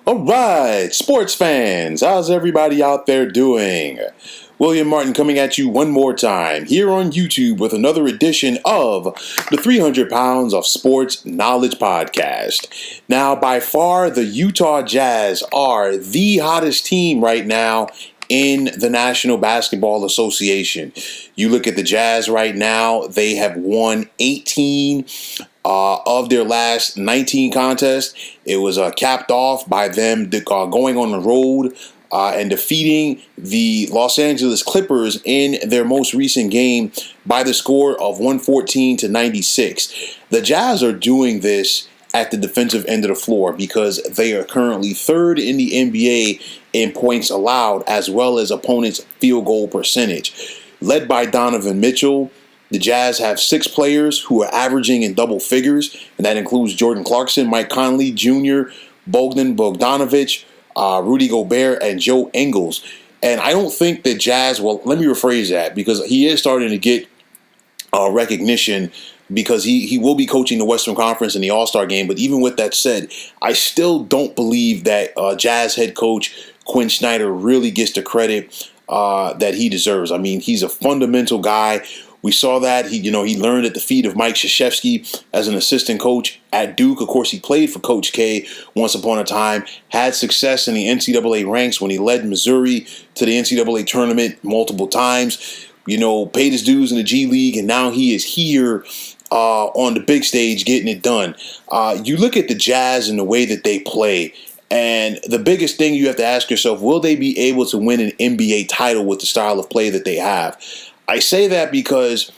All right, sports fans, how's everybody out there doing? William Martin coming at you one more time here on YouTube with another edition of the 300 Pounds of Sports Knowledge Podcast. Now, by far, the Utah Jazz are the hottest team right now in the National Basketball Association. You look at the Jazz right now, they have won 18 of their last 19 contests. It was capped off by them going on the road and defeating the Los Angeles Clippers in their most recent game by the score of 114-96. The Jazz are doing this at the defensive end of the floor because they are currently third in the NBA in points allowed as well as opponents' field goal percentage. Led by Donovan Mitchell, the Jazz have 6 players who are averaging in double figures, and that includes Jordan Clarkson, Mike Conley Jr., Bogdan Bogdanovic, Rudy Gobert, and Joe Ingles. And I don't think the Jazz, well, let me rephrase that, because he is starting to get recognition because he will be coaching the Western Conference in the All-Star game. But even with that said, I still don't believe that Jazz head coach Quin Snyder really gets the credit that he deserves. I mean, he's a fundamental guy. We saw that he learned at the feet of Mike Krzyzewski as an assistant coach at Duke. Of course, he played for Coach K once upon a time, had success in the NCAA ranks when he led Missouri to the NCAA tournament multiple times, paid his dues in the G League, and now he is here on the big stage getting it done. You look at the Jazz and the way that they play, and the biggest thing you have to ask yourself, will they be able to win an NBA title with the style of play that they have? I say that because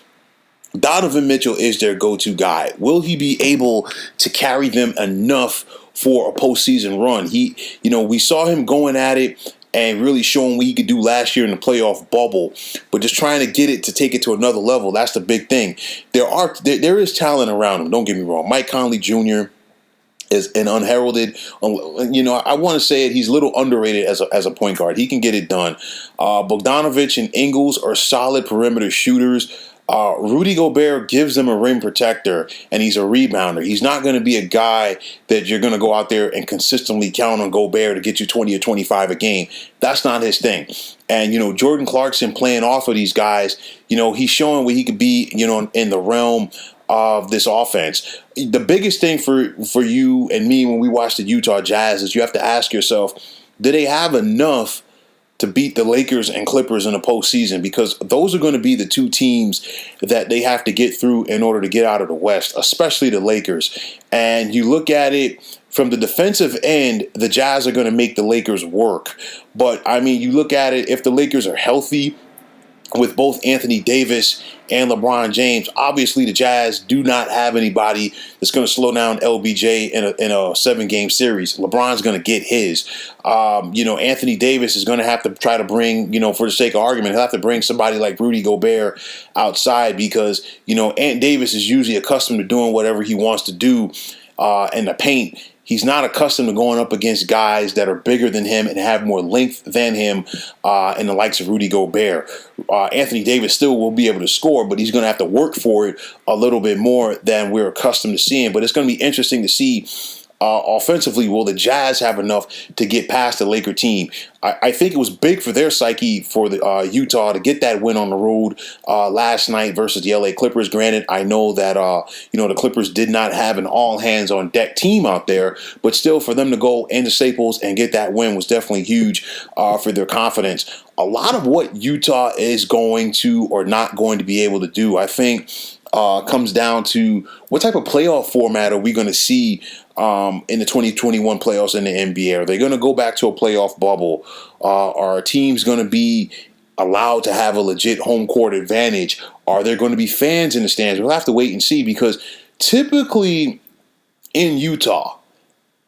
Donovan Mitchell is their go-to guy. Will he be able to carry them enough for a postseason run? We saw him going at it and really showing what he could do last year in the playoff bubble, but just trying to get it to take it to another level. That's the big thing. There is talent around him. Don't get me wrong. Mike Conley Jr. is an unheralded, I want to say it, he's a little underrated as a point guard. He can get it done. Bogdanovic and Ingles are solid perimeter shooters. Rudy Gobert gives them a rim protector, and he's a rebounder. He's not going to be a guy that you're going to go out there and consistently count on Gobert to get you 20 or 25 a game. That's not his thing. And, Jordan Clarkson playing off of these guys, he's showing what he could be, in the realm of this offense. The biggest thing for you and me when we watch the Utah Jazz is you have to ask yourself, do they have enough to beat the Lakers and Clippers in the postseason? Because those are going to be the two teams that they have to get through in order to get out of the West, especially the Lakers. And you look at it from the defensive end, the Jazz are going to make the Lakers work. But, you look at it, if the Lakers are healthy, with both Anthony Davis and LeBron James, obviously the Jazz do not have anybody that's going to slow down LBJ in a 7-game series. LeBron's going to get his. Anthony Davis is going to have to try to bring, for the sake of argument, he'll have to bring somebody like Rudy Gobert outside because, Ant Davis is usually accustomed to doing whatever he wants to do in the paint. He's not accustomed to going up against guys that are bigger than him and have more length than him in the likes of Rudy Gobert. Anthony Davis still will be able to score, but he's going to have to work for it a little bit more than we're accustomed to seeing. But it's going to be interesting to see offensively, will the Jazz have enough to get past the Laker team? I think it was big for their psyche for the Utah to get that win on the road last night versus the LA Clippers. Granted, I know that the Clippers did not have an all-hands-on-deck team out there, but still for them to go into Staples and get that win was definitely huge for their confidence. A lot of what Utah is going to or not going to be able to do, I think, comes down to what type of playoff format are we going to see in the 2021 playoffs in the NBA? Are they going to go back to a playoff bubble? Are teams going to be allowed to have a legit home court advantage? Are there going to be fans in the stands? We'll have to wait and see, because typically in Utah,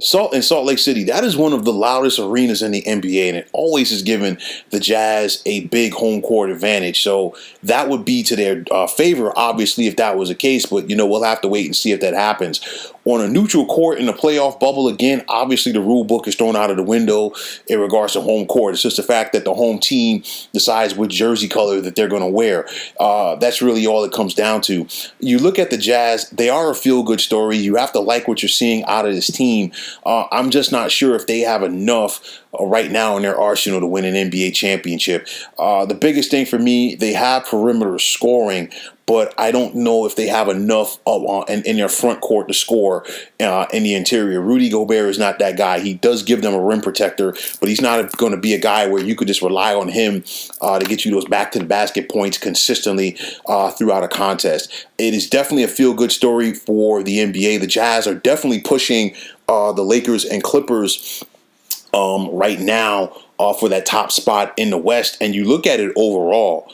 Salt Lake City, that is one of the loudest arenas in the NBA, and it always has given the Jazz a big home court advantage. So that would be to their favor, obviously, if that was the case. But, we'll have to wait and see if that happens. on a neutral court in the playoff bubble. Again, obviously the rule book is thrown out of the window in regards to home court. It's just the fact that the home team decides which jersey color that they're going to wear. That's really all it comes down to. You look at the Jazz, they are a feel-good story. You have to like what you're seeing out of this team. I'm just not sure if they have enough right now in their arsenal to win an NBA championship. The biggest thing for me, they have perimeter scoring, but I don't know if they have enough in their front court to score in the interior. Rudy Gobert is not that guy. He does give them a rim protector, but he's not going to be a guy where you could just rely on him to get you those back-to-the-basket points consistently throughout a contest. It is definitely a feel-good story for the NBA. The Jazz are definitely pushing the Lakers and Clippers right now for that top spot in the West. And you look at it overall,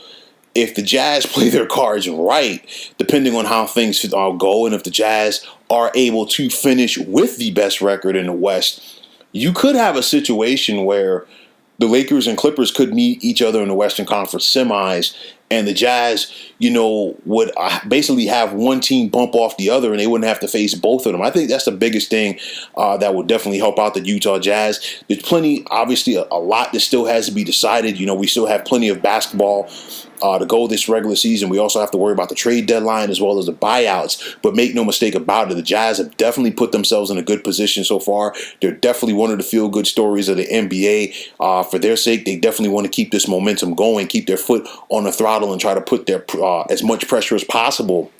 if the Jazz play their cards right, depending on how things go, and if the Jazz are able to finish with the best record in the West, you could have a situation where the Lakers and Clippers could meet each other in the Western Conference semis, and the Jazz, would basically have one team bump off the other, and they wouldn't have to face both of them. I think that's the biggest thing that would definitely help out the Utah Jazz. There's plenty, obviously, a lot that still has to be decided. We still have plenty of basketball to go this regular season. We also have to worry about the trade deadline as well as the buyouts. But make no mistake about it, the Jazz have definitely put themselves in a good position so far. They're definitely one of the feel-good stories of the NBA. For their sake, they definitely want to keep this momentum going, keep their foot on the throttle, and try to put their as much pressure as possible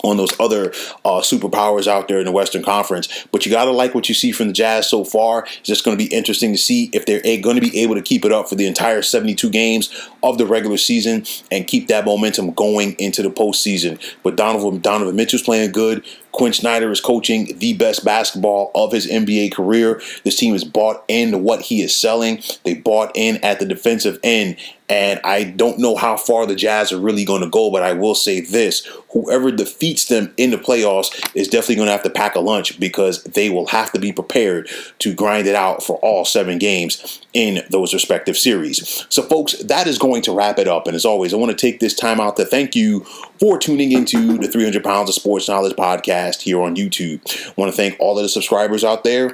on those other superpowers out there in the Western Conference. But you got to like what you see from the Jazz so far. It's just going to be interesting to see if they're going to be able to keep it up for the entire 72 games of the regular season and keep that momentum going into the postseason. But Donovan Mitchell's playing good. Quin Snyder is coaching the best basketball of his NBA career. This team has bought into what he is selling. They bought in at the defensive end. And I don't know how far the Jazz are really going to go, but I will say this. Whoever defeats them in the playoffs is definitely going to have to pack a lunch, because they will have to be prepared to grind it out for all 7 games in those respective series. So, folks, that is going to wrap it up. And as always, I want to take this time out to thank you for tuning into the 300 Pounds of Sports Knowledge podcast here on YouTube. I want to thank all of the subscribers out there.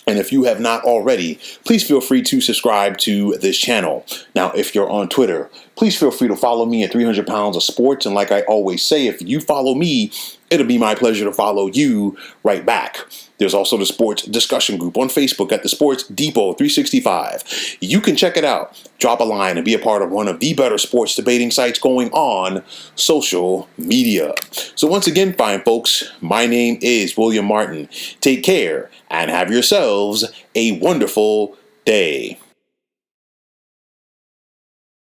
And if you have not already, please feel free to subscribe to this channel. Now, if you're on Twitter, please feel free to follow me at 300 Pounds of Sports. And like I always say, if you follow me, it'll be my pleasure to follow you right back. There's also the sports discussion group on Facebook at the Sports Depot 365. You can check it out, drop a line, and be a part of one of the better sports debating sites going on social media. So once again, fine folks, my name is William Martin. Take care and have yourselves a wonderful day.